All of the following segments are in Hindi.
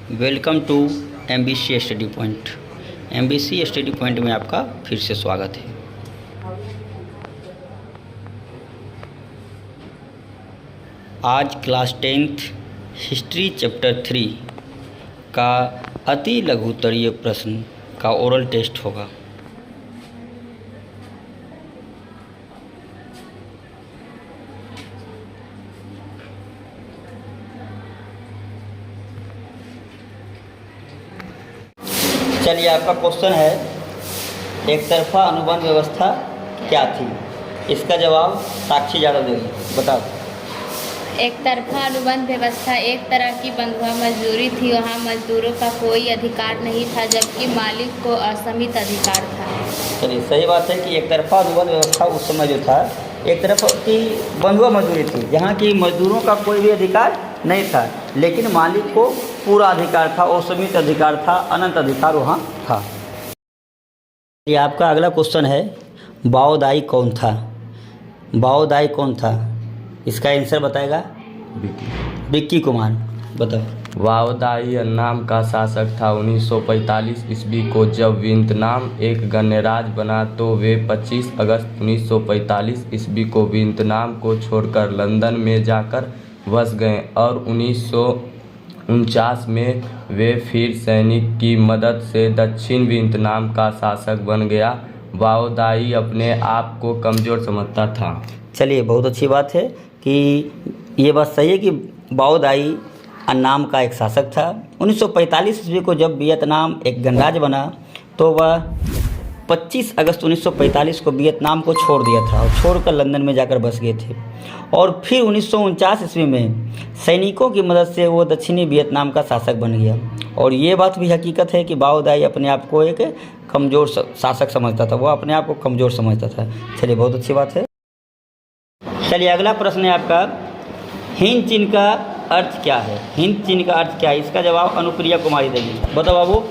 Welcome to MBC study point. MBC study point में आपका फिर से स्वागत है। आज क्लास 10th हिस्ट्री चैप्टर 3 का अति लघुत्तरीय प्रश्न का ओरल टेस्ट होगा। चलिए, आपका क्वेश्चन है एक तरफा अनुबंध व्यवस्था क्या थी? इसका जवाब साक्षी यादव देगी। बताओ। एक तरफा अनुबंध व्यवस्था एक तरह की बंधुआ मजदूरी थी। वहाँ मजदूरों का कोई अधिकार नहीं था, जबकि मालिक को असीमित अधिकार था। चलिए, सही बात है कि एक तरफा अनुबंध व्यवस्था उस समय जो था एक तरफ की बंधुआ मजदूरी थी, जहाँ की मजदूरों का कोई भी अधिकार नहीं था, लेकिन मालिक को पूरा अधिकार था, असीमित अधिकार था, अनंत अधिकार वहाँ था। ये आपका अगला क्वेश्चन है, बाओदाई कौन था? बाओदाई कौन था? इसका आंसर बताएगा विक्की कुमार। बताओ। वाओदाई अन्नाम का शासक था। 1945 ईस्वी को जब वियतनाम एक गणराज्य बना तो वे 25 अगस्त 1945 ईस्वी को वियतनाम को छोड़कर लंदन में जाकर बस गए और 1949 में वे फिर सैनिक की मदद से दक्षिण वियतनाम का शासक बन गया। वाओदाई अपने आप को कमज़ोर समझता था। चलिए, बहुत अच्छी बात है कि ये बात सही है कि बाओदाई अन्नाम का एक शासक था। 1945 ईस्वी को जब वियतनाम एक गणराज्य बना तो वह 25 अगस्त 1945 को वियतनाम को छोड़ दिया था और छोड़कर लंदन में जाकर बस गए थे। और फिर 1949 ईस्वी में सैनिकों की मदद से वो दक्षिणी वियतनाम का शासक बन गया। और ये बात भी हकीकत है कि बाओदाई अपने आप को एक कमज़ोर शासक समझता था, वो अपने आप को कमज़ोर समझता था। चलिए, बहुत अच्छी बात है। चलिए, अगला प्रश्न है आपका, हिंद चिन्ह का अर्थ क्या है? हिंद चिन्ह का अर्थ क्या है? इसका जवाब अनुप्रिया कुमारी देगी। बताओ बाबू।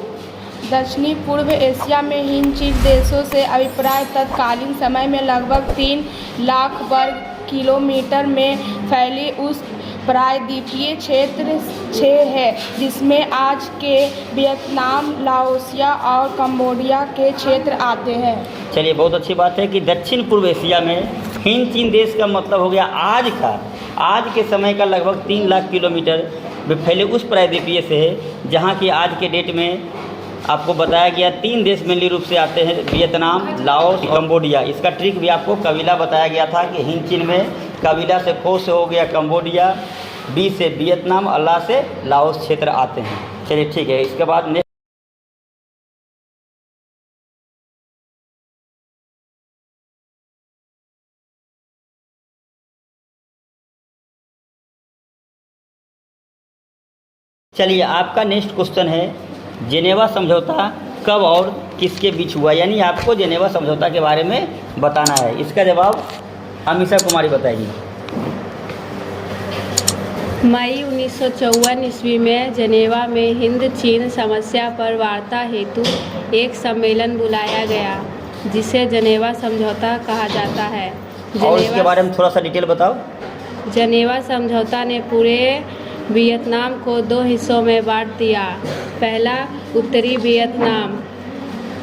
दक्षिणी पूर्व एशिया में हिंद चिन्ह देशों से अभिप्राय तत्कालीन समय में लगभग 3 लाख वर्ग किलोमीटर में फैली उस प्रायद्वीपीय क्षेत्र 6 है, जिसमें आज के वियतनाम, लाओसिया और कंबोडिया के क्षेत्र आते हैं। चलिए, बहुत अच्छी बात है कि दक्षिण पूर्व एशिया में हिंद चीन देश का मतलब हो गया आज के समय का लगभग 3 लाख किलोमीटर फैले उस प्रायद्वीपीय से है, जहाँ की आज के डेट में आपको बताया गया 3 देश मेनली रूप से आते हैं, वियतनाम, लाओस, कंबोडिया। इसका ट्रिक भी आपको कबीला बताया गया था कि हिंद चीन में कबीला से खो से हो गया कंबोडिया, बी से वियतनाम, अल्लाह से लाओस क्षेत्र आते हैं। चलिए, ठीक है। इसके बाद चलिए, आपका नेक्स्ट क्वेश्चन है, जेनेवा समझौता कब और किसके बीच हुआ? यानी आपको जेनेवा समझौता के बारे में बताना है। इसका जवाब अमीषा कुमारी बताएगी। मई 1954 ईस्वी में जेनेवा में हिंद चीन समस्या पर वार्ता हेतु एक सम्मेलन बुलाया गया, जिसे जेनेवा समझौता कहा जाता है। और इसके बारे में थोड़ा सा डिटेल बताओ। जेनेवा समझौता ने पूरे वियतनाम को 2 हिस्सों में बांट दिया। पहला, उत्तरी वियतनाम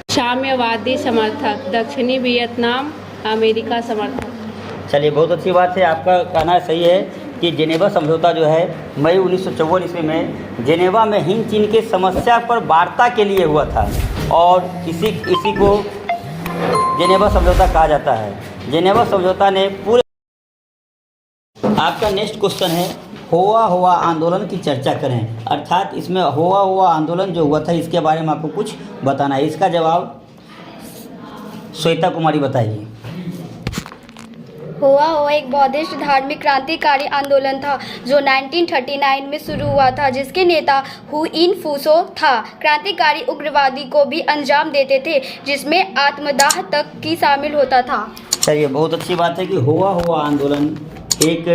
साम्यवादी समर्थक, दक्षिणी वियतनाम अमेरिका समर्थक। चलिए, बहुत अच्छी बात है। आपका कहना सही है कि जेनेवा समझौता जो है मई 1954 ईस्वी में जेनेवा में हिंद चीन के समस्या पर वार्ता के लिए हुआ था, और इसी को जेनेवा समझौता कहा जाता है। जेनेवा समझौता ने पूरे। आपका नेक्स्ट क्वेश्चन है, हुआ आंदोलन की चर्चा करें। अर्थात इसमें हुआ आंदोलन जो हुआ था इसके बारे में आपको कुछ बताना है। इसका जवाब श्वेता कुमारी बताएगी। हुआ एक बौद्धिस्ट धार्मिक क्रांतिकारी आंदोलन था जो 1939 में शुरू हुआ था, जिसके नेता हुइन फूसो था। क्रांतिकारी उग्रवादी को भी अंजाम देते थे, जिसमें आत्मदाह तक की शामिल होता था। चलिए, बहुत अच्छी बात है कि हुआ आंदोलन एक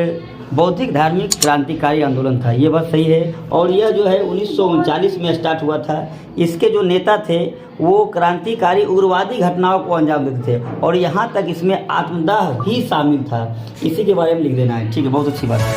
बौद्धिक धार्मिक क्रांतिकारी आंदोलन था, ये बात सही है। और यह जो है 1939 में स्टार्ट हुआ था। इसके जो नेता थे वो क्रांतिकारी उग्रवादी घटनाओं को अंजाम देते थे, और यहाँ तक इसमें आत्मदाह भी शामिल था। इसी के बारे में लिख देना है। ठीक है, बहुत अच्छी बात है।